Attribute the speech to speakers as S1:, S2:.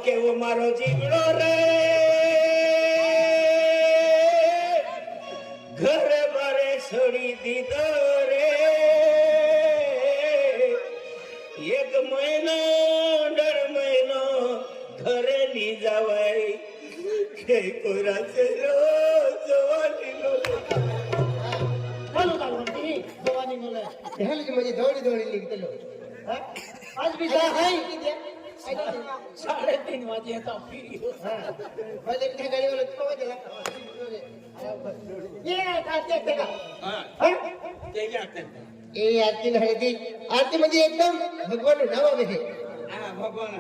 S1: કેવો મારો જીવડો રે ઘરે મારે છોડી દીધો રે એક મહિનો 1.5 મહિનો ઘરે ની જવાય કે કોઈ રાતે જવાની નો
S2: बोलो दावणती जवानी मुलं ढेल की म्हणजे दौडी दौडी निघतलो आज भी जा है
S1: 3:30 वाजे येतो फिरी
S2: पहिले त्या गाडीवर तो गेला ये काटे का
S1: हां ते जाते
S2: ए आरती नाही ती आरती म्हणजे एकदम भगवान नाव आहे
S1: हां भगवान